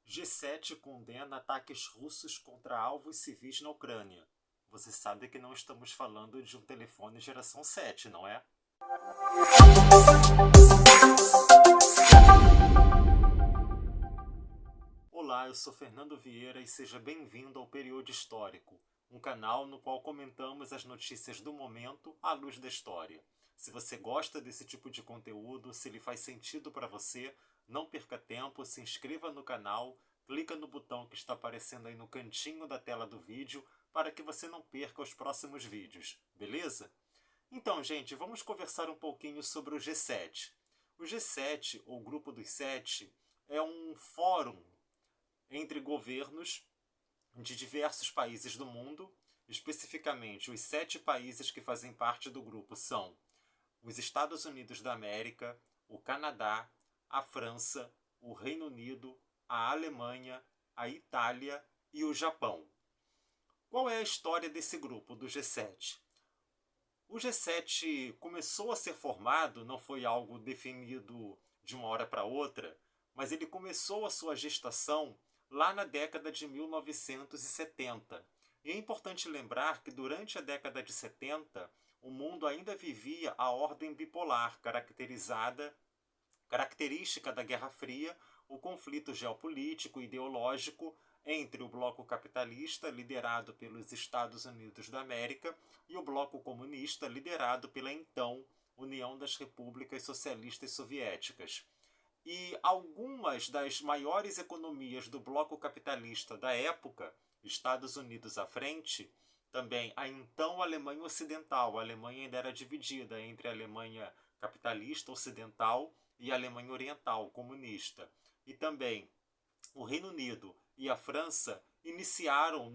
G7 condena ataques russos contra alvos civis na Ucrânia. Você sabe que não estamos falando de um telefone geração 7, não é? Olá, eu sou Fernando Vieira e seja bem-vindo ao Período Histórico, um canal no qual comentamos as notícias do momento à luz da história. Se você gosta desse tipo de conteúdo, se ele faz sentido para você, não perca tempo, se inscreva no canal, clica no botão que está aparecendo aí no cantinho da tela do vídeo para que você não perca os próximos vídeos, beleza? Então, gente, vamos conversar um pouquinho sobre o G7. O G7, ou Grupo dos Sete, é um fórum entre governos de diversos países do mundo. Especificamente, os 7 países que fazem parte do grupo são os Estados Unidos da América, o Canadá, a França, o Reino Unido, a Alemanha, a Itália e o Japão. Qual é a história desse grupo, do G7? O G7 começou a ser formado, não foi algo definido de uma hora para outra, mas ele começou a sua gestação lá na década de 1970. E é importante lembrar que durante a década de 70, o mundo ainda vivia a ordem bipolar, característica da Guerra Fria, o conflito geopolítico e ideológico entre o bloco capitalista, liderado pelos Estados Unidos da América, e o bloco comunista, liderado pela então União das Repúblicas Socialistas Soviéticas. E algumas das maiores economias do bloco capitalista da época, Estados Unidos à frente, também a então Alemanha Ocidental. A Alemanha ainda era dividida entre a Alemanha capitalista ocidental e a Alemanha Oriental comunista. E também o Reino Unido e a França iniciaram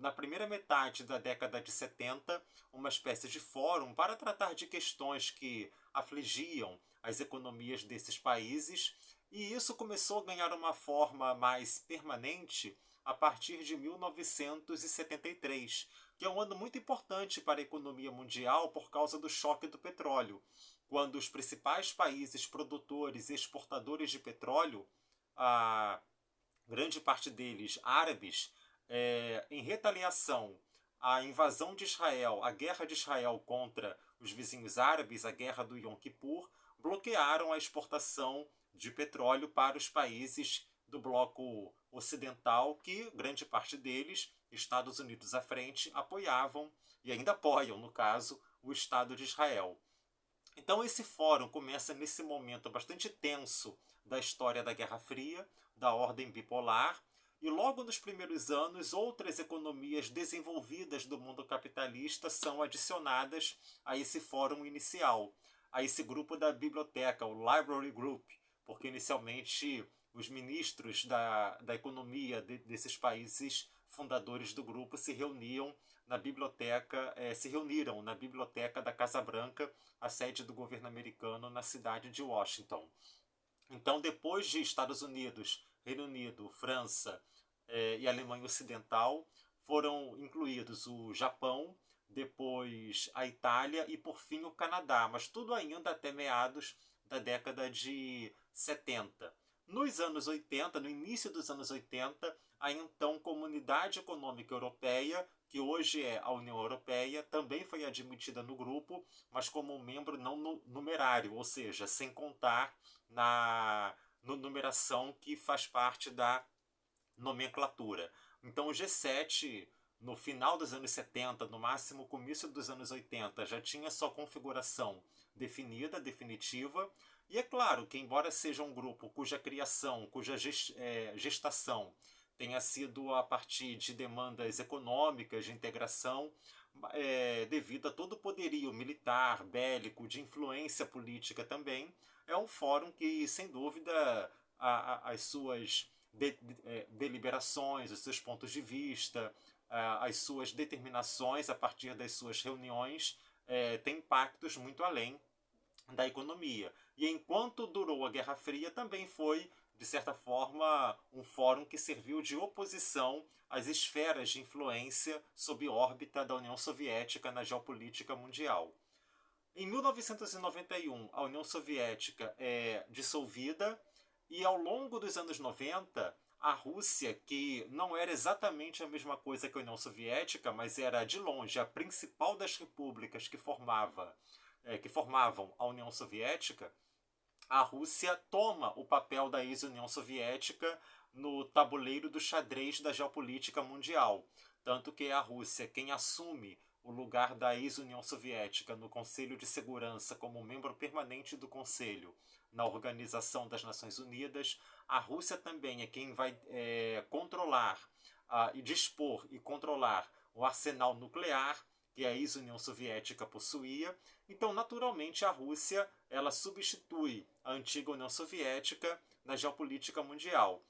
na primeira metade da década de 70 uma espécie de fórum para tratar de questões que afligiam as economias desses países, e isso começou a ganhar uma forma mais permanente a partir de 1973, que é um ano muito importante para a economia mundial por causa do choque do petróleo, quando os principais países produtores e exportadores de petróleo, a grande parte deles árabes, em retaliação à invasão de Israel, à guerra de Israel contra os vizinhos árabes, a guerra do Yom Kippur, bloquearam a exportação de petróleo para os países do bloco ocidental, que grande parte deles, Estados Unidos à frente, apoiavam e ainda apoiam, no caso, o Estado de Israel. Então esse fórum começa nesse momento bastante tenso da história da Guerra Fria, da ordem bipolar, e logo nos primeiros anos outras economias desenvolvidas do mundo capitalista são adicionadas a esse fórum inicial, a esse grupo da biblioteca, o Library Group, porque inicialmente os ministros da economia desses países fundadores do grupo se reuniram na biblioteca da Casa Branca, a sede do governo americano na cidade de Washington. Então, depois de Estados Unidos, Reino Unido, França e Alemanha Ocidental, foram incluídos o Japão, depois a Itália e, por fim, o Canadá, mas tudo ainda até meados da década de 70. Nos anos 80, no início dos anos 80, a então Comunidade Econômica Europeia, que hoje é a União Europeia, também foi admitida no grupo, mas como um membro não numerário, ou seja, sem contar na numeração que faz parte da nomenclatura. Então o G7, no final dos anos 70, no máximo começo dos anos 80, já tinha sua configuração definida, definitiva. E é claro que, embora seja um grupo cuja criação, cuja gestação tenha sido a partir de demandas econômicas, de integração, devido a todo o poderio militar, bélico, de influência política também, é um fórum que, sem dúvida, as suas deliberações, os seus pontos de vista, as suas determinações a partir das suas reuniões, têm impactos muito além da economia. E enquanto durou a Guerra Fria, também foi, de certa forma, um fórum que serviu de oposição às esferas de influência sob órbita da União Soviética na geopolítica mundial. Em 1991, a União Soviética é dissolvida e, ao longo dos anos 90, a Rússia, que não era exatamente a mesma coisa que a União Soviética, mas era de longe a principal das repúblicas que formavam a União Soviética, a Rússia toma o papel da ex-União Soviética no tabuleiro do xadrez da geopolítica mundial. Tanto que é a Rússia quem assume o lugar da ex-União Soviética no Conselho de Segurança como membro permanente do Conselho na Organização das Nações Unidas. A Rússia também é quem vai controlar e dispor e controlar o arsenal nuclear que a ex-União Soviética possuía. Então, naturalmente, a Rússia ela substitui a antiga União Soviética na geopolítica mundial,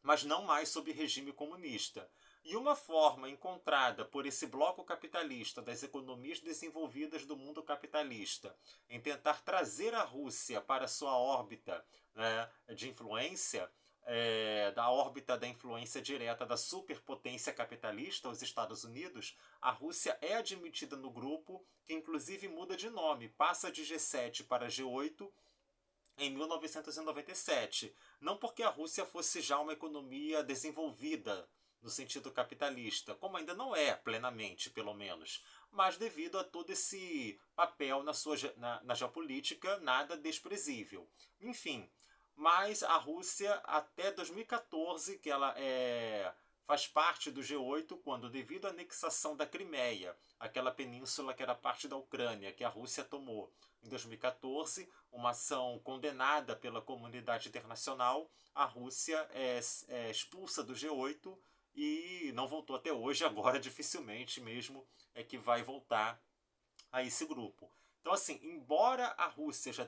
mas não mais sob regime comunista. E uma forma encontrada por esse bloco capitalista das economias desenvolvidas do mundo capitalista em tentar trazer a Rússia para sua órbita, né, de influência, da órbita da influência direta da superpotência capitalista, os Estados Unidos, a Rússia é admitida no grupo, que inclusive muda de nome, passa de G7 para G8, em 1997. Não porque a Rússia fosse já uma economia desenvolvida no sentido capitalista, como ainda não é plenamente, pelo menos, mas devido a todo esse papel na geopolítica nada desprezível. Enfim, mas a Rússia até 2014, que ela faz parte do G8, quando devido à anexação da Crimeia, aquela península que era parte da Ucrânia, que a Rússia tomou em 2014, uma ação condenada pela comunidade internacional, a Rússia é expulsa do G8 e não voltou até hoje, agora dificilmente mesmo é que vai voltar a esse grupo. Então, assim, embora a Rússia já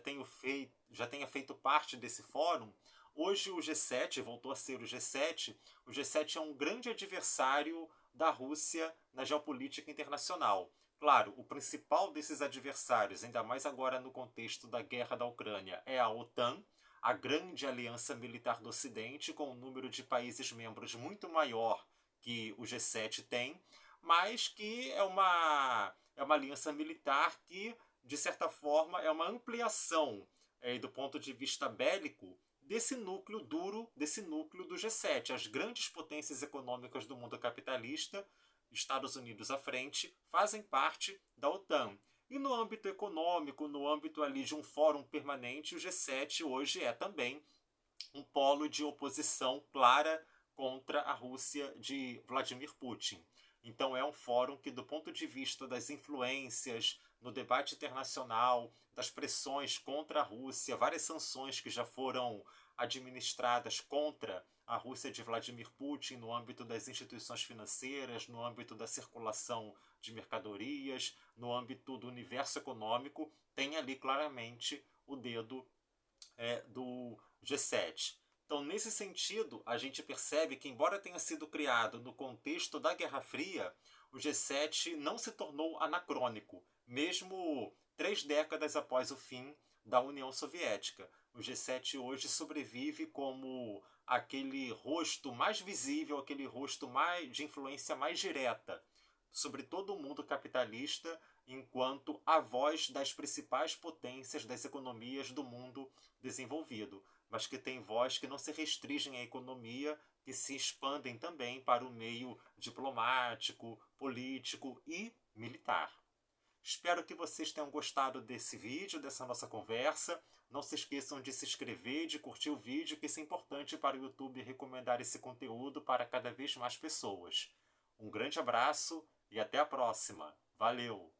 tenha feito parte desse fórum, hoje o G7, voltou a ser o G7 é um grande adversário da Rússia na geopolítica internacional. Claro, o principal desses adversários, ainda mais agora no contexto da guerra da Ucrânia, é a OTAN, a grande aliança militar do Ocidente, com um número de países membros muito maior que o G7 tem, mas que é uma aliança militar que, de certa forma, é uma ampliação do ponto de vista bélico desse núcleo duro, desse núcleo do G7. As grandes potências econômicas do mundo capitalista, Estados Unidos à frente, fazem parte da OTAN. E no âmbito econômico, no âmbito ali de um fórum permanente, o G7 hoje é também um polo de oposição clara contra a Rússia de Vladimir Putin. Então é um fórum que, do ponto de vista das influências no debate internacional, das pressões contra a Rússia, várias sanções que já foram administradas contra a Rússia de Vladimir Putin no âmbito das instituições financeiras, no âmbito da circulação de mercadorias, no âmbito do universo econômico, tem ali claramente o dedo do G7. Então, nesse sentido, a gente percebe que, embora tenha sido criado no contexto da Guerra Fria, o G7 não se tornou anacrônico, mesmo 3 décadas após o fim da União Soviética. O G7 hoje sobrevive como aquele rosto mais visível, aquele rosto de influência mais direta sobre todo o mundo capitalista, enquanto a voz das principais potências das economias do mundo desenvolvido, mas que tem voz que não se restringem à economia, que se expandem também para o meio diplomático, político e militar. Espero que vocês tenham gostado desse vídeo, dessa nossa conversa. Não se esqueçam de se inscrever e de curtir o vídeo, que isso é importante para o YouTube recomendar esse conteúdo para cada vez mais pessoas. Um grande abraço e até a próxima. Valeu!